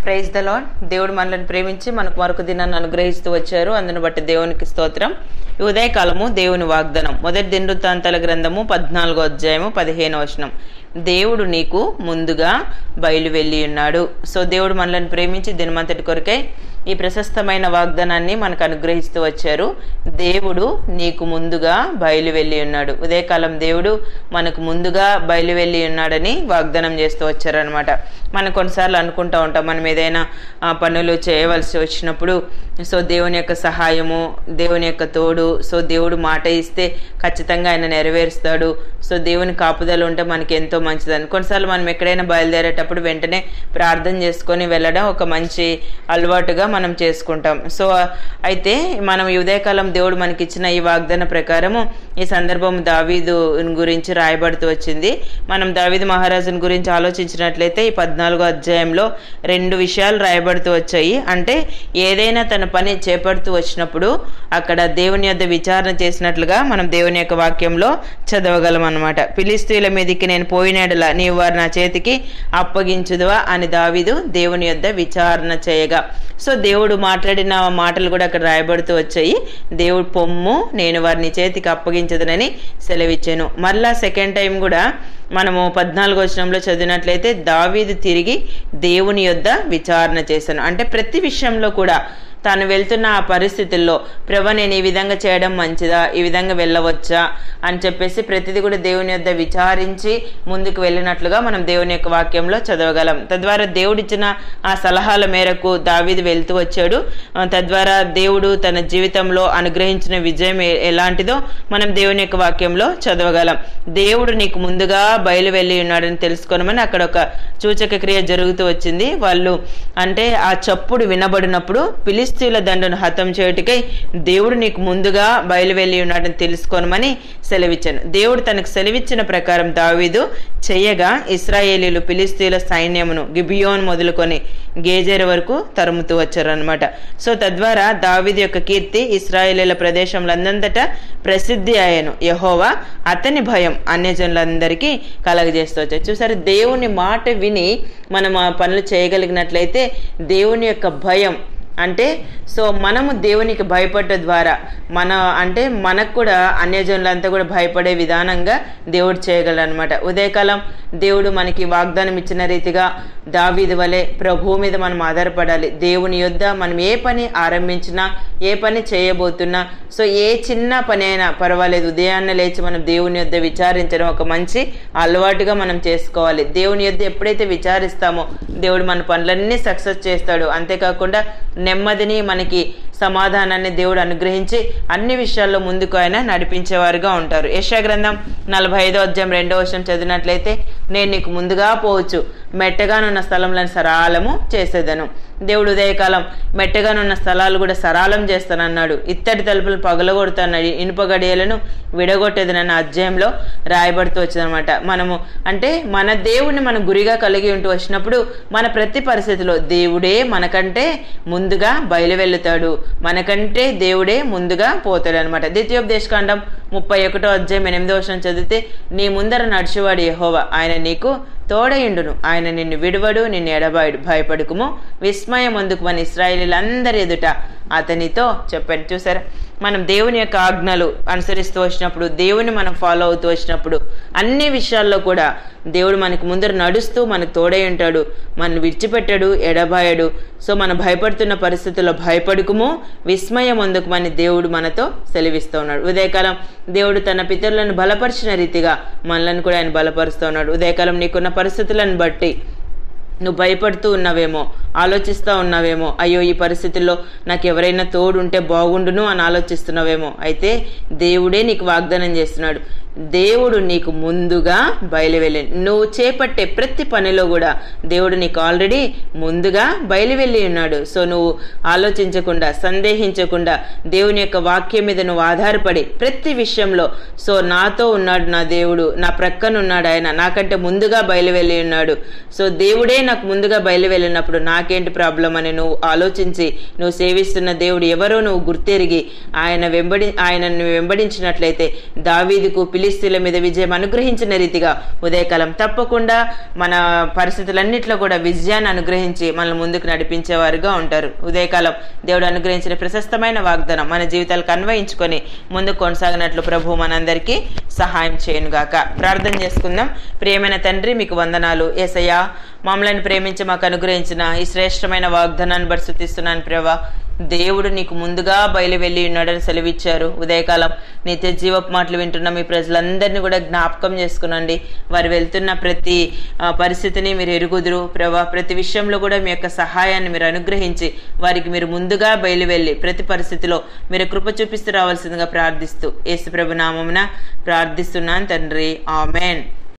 Praise the lord. దేవుడు మనల్ని ప్రేమించి మనకు మరొక దినాన్ని అనుగ్రహిస్తూ వచ్చారు. అందును బట్టి దేవునికి స్తోత్రం. ఈ ఉదయకాలము దేవుని వాగ్దానం. మొదటి దినవృత్తాంతాల గ్రంథము 14వ అధ్యాయము 15వ వచనం. దేవుడు నీకు ముందుగా బయలు వెళ్ళి ఉన్నాడు. సో దేవుడు మనల్ని ప్రేమించి దినమంతటి కొరకై ఈ ప్రశస్తమైన వాగ్దానాన్ని మనకు అనుగ్రహిస్తూ వచ్చారు. దేవుడు నీకు ముందుగా బయలు వెళ్ళి ఉన్నాడు. ఉదయకాలం దేవుడు మనకు ముందుగా బయలు వెళ్ళి ఉన్నాడని వాగ్దానం చేస్తూ వచ్చారనమాట. మనం కొన్నిసార్లు అనుకుంటూ ఉంటాం, మనం ఏదైనా పనులు చేయవలసి వచ్చినప్పుడు సో దేవుని యొక్క సహాయము, దేవుని యొక్క తోడు, సో దేవుడు మాట ఇస్తే ఖచ్చితంగా ఆయన నెరవేరుస్తాడు. సో దేవుని కాపుదల ఉంటే మనకి ఎంతో మంచిదని కొన్నిసార్లు మనం ఎక్కడైనా బయలుదేరేటప్పుడు వెంటనే ప్రార్థన చేసుకొని వెళ్ళడం ఒక మంచి అలవాటుగా మనం చేసుకుంటాం. సో అయితే మనం ఈ ఉదయకాలం దేవుడు మనకిచ్చిన ఈ వాగ్దాన ప్రకారము ఈ సందర్భం దావీదు గురించి రాయబడుతూ వచ్చింది. మనం దావీదు మహారాజుని గురించి ఆలోచించినట్లయితే ఈ 14వ అధ్యాయంలో 2 విషయాలు రాయబడుతూ వచ్చాయి. అంటే ఏదైనా తన పని చేపడుతూ వచ్చినప్పుడు అక్కడ దేవుని యొద్ద విచారణ చేసినట్లుగా మనం దేవుని యొక్క వాక్యంలో చదవగలం అన్నమాట. ఫిలిష్తీయుల మీదకి నేను పోయినడలా నీవు వారు నా చేతికి అప్పగించుదువా అని దావీదు దేవుని యొద్ద విచారణ చేయగా. సో దేవుడు మాట్లాడిన మాటలు కూడా అక్కడ రాయబడుతూ వచ్చాయి. దేవుడు పొమ్ము, నేను వారిని చేతికి అప్పగించదనని సెలవిచ్చాను. మళ్ళా సెకండ్ టైం కూడా మనము 14వ వచనంలో చదివినట్లయితే దావీదు తిరిగి దేవుని యొద్ద విచారణ చేశాను. అంటే ప్రతి విషయంలో కూడా తాను వెళ్తున్న ఆ పరిస్థితుల్లో ప్రభు నేను ఈ విధంగా చేయడం మంచిదా, ఈ విధంగా వెళ్ళవచ్చా అని చెప్పేసి ప్రతిదీ కూడా దేవుని యొద్ద విచారించి ముందుకు వెళ్ళినట్లుగా మనం దేవుని యొక్క వాక్యంలో చదవగలం. తద్వారా దేవుడిచ్చిన ఆ సలహాల మేరకు దావీదు వెళ్తూ వచ్చాడు. తద్వారా దేవుడు తన జీవితంలో అనుగ్రహించిన విజయం ఎలాంటిదో మనం దేవుని యొక్క వాక్యంలో చదవగలం. దేవుడు నీకు ముందుగా బయలు వెళ్ళి ఉన్నాడని తెలుసుకోనమని అక్కడ ఒక సూచక క్రియ జరుగుతూ వచ్చింది. వాళ్ళు అంటే ఆ చప్పుడు వినబడినప్పుడు ఫిలిష్తీయుల దండును హతం చేయుటకై దేవుడు నీకు ముందుగా బయలు వెళ్ళి ఉన్నాడని తెలుసుకోనమని సెలవిచ్చాను. దేవుడు తనకు సెలవిచ్చిన ప్రకారం దావీదు చెయ్యగా ఇశ్రాయేలీలు ఫిలిష్తీయుల సైన్యమును గిబియోన్ మొదలుకొని గేజెరు వరకు తరుముతూ వచ్చారనమాట. సో తద్వారా దావీదు యొక్క కీర్తి ఇశ్రాయేలీల ప్రదేశంలందంతటా ప్రసిద్ధి అయ్యాను. యెహోవా అతని భయం అన్యజనులందరికీ కలగజేస్తూ వచ్చారు. చూసారు, దేవుని మాట విని మనం ఆ పనులు చేయగలిగినట్లయితే దేవుని యొక్క భయం అంటే సో మనము దేవునికి భయపడ్డ ద్వారా మనకు కూడా అన్యజనులంతా కూడా భయపడే విధానంగా దేవుడు చేయగలనమాట. ఉదయకాలం దేవుడు మనకి వాగ్దానం ఇచ్చిన రీతిగా దావీదు వలె ప్రభువు మీద మనం ఆధారపడాలి. దేవుని యొద్ద మనం ఏ పని ఆరంభించినా, ఏ పని చేయబోతున్నా, సో ఏ చిన్న పని అయినా పర్వాలేదు, ఉదయాన్నే లేచి మనం దేవుని యొద్ద విచారించడం ఒక మంచి అలవాటుగా మనం చేసుకోవాలి. దేవుని యొద్ద ఎప్పుడైతే విచారిస్తామో దేవుడు మన పనులన్నీ సక్సెస్ చేస్తాడు. అంతేకాకుండా నెమ్మదిని, మనకి సమాధానాన్ని దేవుడు అనుగ్రహించి అన్ని విషయాల్లో ముందుకు ఆయన నడిపించేవారుగా ఉంటారు. యెషయా గ్రంథం 45వ అధ్యాయం 2వ వచనం చదివినట్లయితే నేను నీకు ముందుగా పోవచ్చు, మెట్టగానున్న స్థలంలను సరాలము చేసేదను. దేవుడు ఉదయకాలం మెట్టగానున్న స్థలాలు కూడా సరాలం చేస్తానన్నాడు. ఇత్తడి తలుపులను పగలగొడతానన్నాడు, ఇనుప గడియలను విడగొట్టేదనన్న అధ్యాయంలో రాయబడుతూ వచ్చిందనమాట. మనము అంటే మన దేవుని మనం గురిగా కలిగి ఉంటూ వచ్చినప్పుడు మన ప్రతి పరిస్థితిలో దేవుడే మనకంటే ముందుగా బయలు వెళ్తాడు, మనకంటే దేవుడే ముందుగా పోతాడు అనమాట. ద్వితీయోపదేశకాండం 31వ అధ్యాయం 8వ వచనం చదివితే నీ ముందర నడిచేవాడు యెహోవా, ఆయన నీకు తోడయుండును, ఆయన నిన్ను విడువడు, నిన్ను ఎడబాయుడు, భయపడుకుము, విస్మయం అందుకు మన ఇశ్రాయేలీలందరి ఎదుట అతనితో చెప్పాను. చూసారా, మనం దేవుని యొక్క ఆజ్ఞలు అనుసరిస్తూ వచ్చినప్పుడు, దేవుని మనం ఫాలో అవుతూ వచ్చినప్పుడు అన్ని విషయాల్లో కూడా దేవుడు మనకు ముందర నడుస్తూ మనకు తోడై ఉంటాడు, మన విడిచిపెట్టాడు, ఎడబాయడు. సో మనం భయపడుతున్న పరిస్థితుల్లో భయపడుకుము, విస్మయం అందుకు మన దేవుడు మనతో సెలవిస్తూ ఉన్నాడు. ఉదయకాలం దేవుడు తన పితరులను బలపరిచిన రీతిగా మనలను కూడా ఆయన బలపరుస్తూ ఉన్నాడు. ఉదయకాలం నీకున్న పరిస్థితులను బట్టి నువ్వు భయపడుతూ ఉన్నావేమో, ఆలోచిస్తూ ఉన్నావేమో, అయ్యో ఈ పరిస్థితుల్లో నాకు ఎవరైనా తోడు ఉంటే బాగుండును అని ఆలోచిస్తున్నావేమో. అయితే దేవుడే నీకు వాగ్దానం చేస్తున్నాడు, దేవుడు నీకు ముందుగా బయలు వెళ్ళి నువ్వు చేపట్టే ప్రతి పనిలో కూడా దేవుడు నీకు ఆల్రెడీ ముందుగా బయలు వెళ్ళి ఉన్నాడు. సో నువ్వు ఆలోచించకుండా, సందేహించకుండా దేవుని యొక్క వాక్యం మీద నువ్వు ఆధారపడి ప్రతి విషయంలో సో నాతో ఉన్నాడు నా దేవుడు, నా ప్రక్కన ఉన్నాడు, ఆయన నాకంటే ముందుగా బయలు వెళ్ళి ఉన్నాడు. సో దేవుడే నాకు ముందుగా బయలు వెళ్ళినప్పుడు నాకు నాకేంటి ప్రాబ్లం అని నువ్వు ఆలోచించి నువ్వు సేవిస్తున్న దేవుడు ఎవరో నువ్వు గుర్తెరిగి ఆయనను వెంబడించినట్లయితే దావీదుకు ఫిలిష్తీయుల మీద విజయం అనుగ్రహించిన రీతిగా ఉదయకాలం తప్పకుండా మన పరిస్థితులన్నిట్లో కూడా విజయాన్ని అనుగ్రహించి మనల్ని ముందుకు నడిపించేవారుగా ఉంటారు. ఉదయకాలం దేవుడు అనుగ్రహించిన ప్రశస్తమైన వాగ్దానం మన జీవితాలకు అన్వయించుకొని ముందుకు కొనసాగినట్లు ప్రభు మనందరికీ సహాయం చేయనుగాక. ప్రార్థన చేసుకుందాం. ప్రియమైన తండ్రి, మీకు వందనాలు. యేసయ్యా, మమ్మల్ని ప్రేమించి మాకు అనుగ్రహించిన ఈ శ్రేష్టమైన వాగ్దానాన్ని బట్టి స్తుతిస్తున్నాను ప్రభా. దేవుడు నీకు ముందుగా బయలు వెళ్ళి ఉన్నాడని సెలవిచ్చారు. ఉదయకాలం నిత్య జీవపు మాటలు వింటున్న మీ ప్రజలందరినీ కూడా జ్ఞాపకం చేసుకునండి. వారు వెళ్తున్న ప్రతి పరిస్థితిని మీరు ఎరుగుదురు ప్రభా. ప్రతి విషయంలో కూడా మీ యొక్క సహాయాన్ని మీరు అనుగ్రహించి వారికి మీరు ముందుగా బయలు వెళ్ళి ప్రతి పరిస్థితిలో మీరు కృప చూపిస్తూ రావాల్సిందిగా ప్రార్థిస్తూ యేసు ప్రభు నామమున ప్రార్థిస్తున్నాను తండ్రి. ఆమెన్.